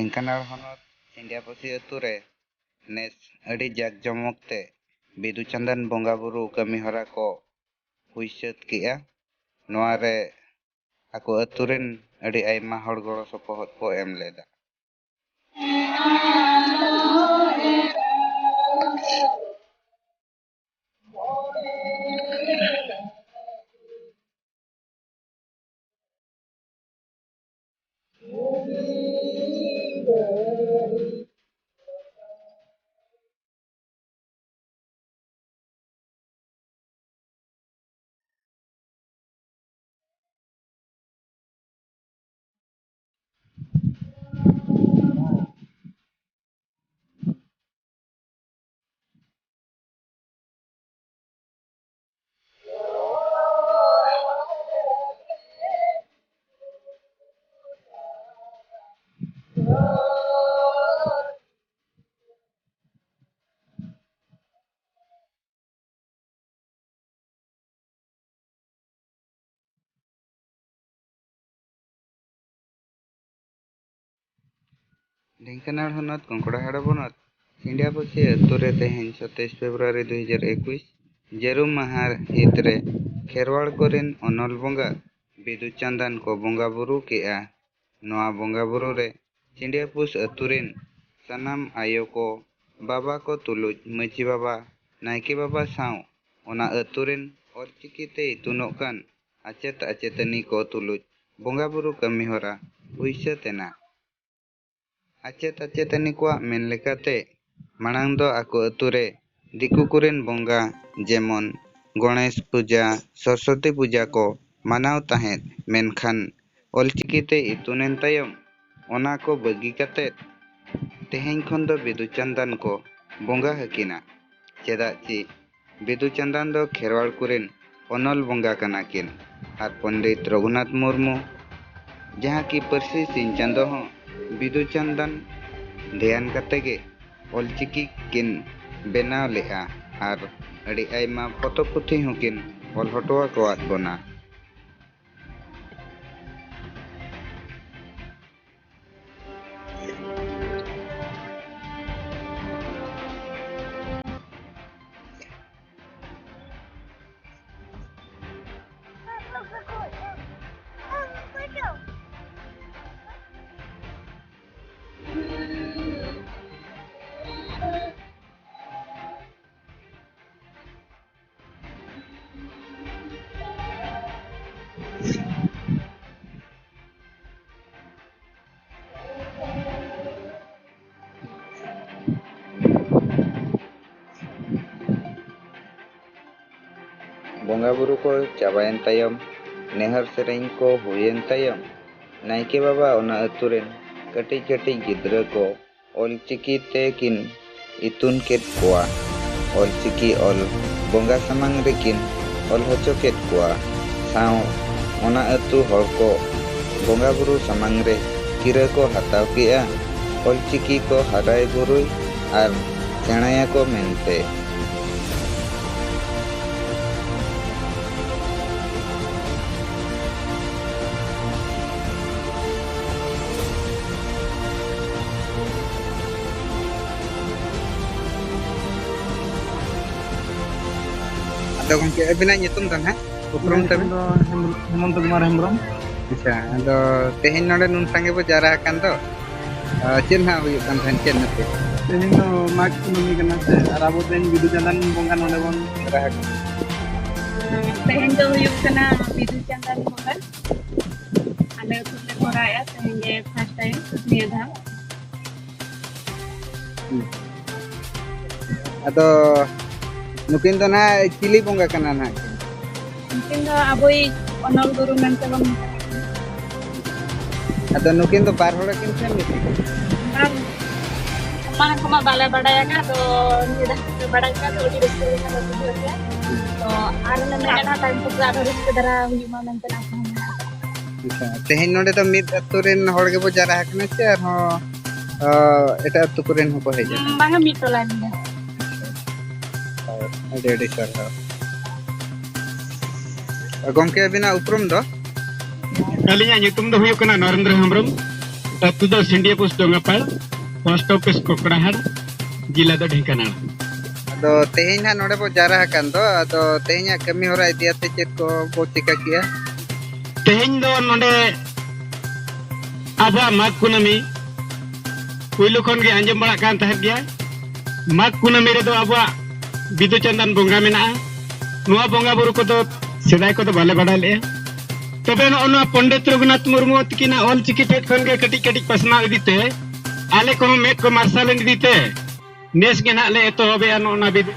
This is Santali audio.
ढेंकानाल हनत इंडियापसी अतु रे नेस अड़ी जाक जमक ते बिदु चंदन बोंगा बुरु कमी हरा को हुई सात किया नोआ रे आको अतु रेन अड़ी आयमा हड़ गड़ो सपोहत को एम लेदा। ढेंकानाल हनत कंकड़ाहाड़ा बनत इंडियापसी अतु रे तेहेन 27 फेब्रुआरी 2021 जेरुम महार हित रे खेरवाड़ कोरिन अनल बोंगा बिदु चंदन को बोंगा बुरु केआ। नोआ बोंगा बुरु रे चिंडियापुस अतु रेन सनाम आयो को बाबा को तुलुज मची बाबा नायके बाबा साव ओना अतु रेन ऑलचिकी ते इतुनोग कान आचेत आचेतनी को तुलुज बोंगा बुरु कमी हरा हुईसा तेना। आचेत आचेतनी को मेन लेकाते मांग दो आको अतु रे दिकु कुरेन बोंगा जेमन गणेश पूजा सरस्वती पूजा को मानाव ताहेत मेनखान ऑलचिकी ते इतुनेन तायम ओना को बगी काते तेहेन खन दो बिदु चंदन को बोंगा हकिना चेदा ची बिदु चंदन दो खेरवाड़ कुरेन अनल बोंगा कना किन आर पंडित रघुनाथ मुर्मू जहाँ की परसी सिंह चंदो हो बिदु चंदन ध्यान कते गे ऑलचिकी किन बेनाव लेहा आर अड़ी आयमा पतो पुथी होकिन ऑल हटवा कोआत बोना। बोंगा बुरु को चाबायन तायम नेहर सेरेंग को हुयन तायम नायके बाबा ओना अतु रेन कटिज कटिज गिद्रा को ऑलचिकी ते किन इतुन केत कोआ ऑलचिकी ऑल बोंगा समांग रे किन ऑल हचो केत कोआ साव ओना अतु हर को बोंगा बुरु समांग रे किरा को हताव किया ऑलचिकी को हराय बुरुई आर सेणाया को मेनते। तो गंके अबिना nyutum tan ha उपरम तबे हेमंत कुमार हेम्ब्रम। अच्छा तो तेहेन नडे नुन संगे बो जारा कान तो चेन हा हुई कान थान चेन नते तेहेन तो माघ कुनमी कना से आर आबो तेहेन बिदु चंदन बोंगा नडे बोन रहा तेहेन तो हुई कना बिदु चंदन बोंगा आले तुले कोराया तेहेन जे फर्स्ट टाइम निया था अतो नुकिन तो ना चिली बोंगा कना ना नुकिन तो अबोई अनल गुरु मेंते बन अतो नुकिन तो बार होड़ा किन सेम मिते माने कमा बाले बडाया का तो निदा बडाया का तो ओडी रस्ते का तो दिया तो आने में मेना टाइम तो ज्यादा रिस्क दरा हुई मा मेंते ना अच्छा तेहेन नडे तो मिद अतु रेन होड़ के बो जारा हकने से आर हो एटा अतु कुरेन हो को हेजा बांगा मिटोला ने अडे सर गमके बिना उपरम दो अलिया nyutum दो हुई कना नरेंद्र हेम्ब्रम। अतु दो सिंडिया पोस्ट डोंगापाड़ पोस्ट ऑफिस कोकड़ाहाड़ जिला दो ढेंकानाल अदो तेहेन हा नोडे बो जारा हकान दो अदो तेहेन कमी होरा इदियाते चेत को बो चिका किया तेहेन दो नोडे आबा माघ कुनामी पुइलु खन गे आंजम बड़ा कान तहत गया माघ कुनामी रे दो आबा बिदु चंदन बोंगा मेना नुआ बोंगा बुरु को तो सेदाय को तो बाले बड़ा ले तबे नो पंडित रघुनाथ मुर्मू तकिना ऑल चिकी टेट खन गे कटी कटी पसना इदीते आले को मेट को मार्शल इदीते नेस गे ना ले तो होबे नो ना बिदु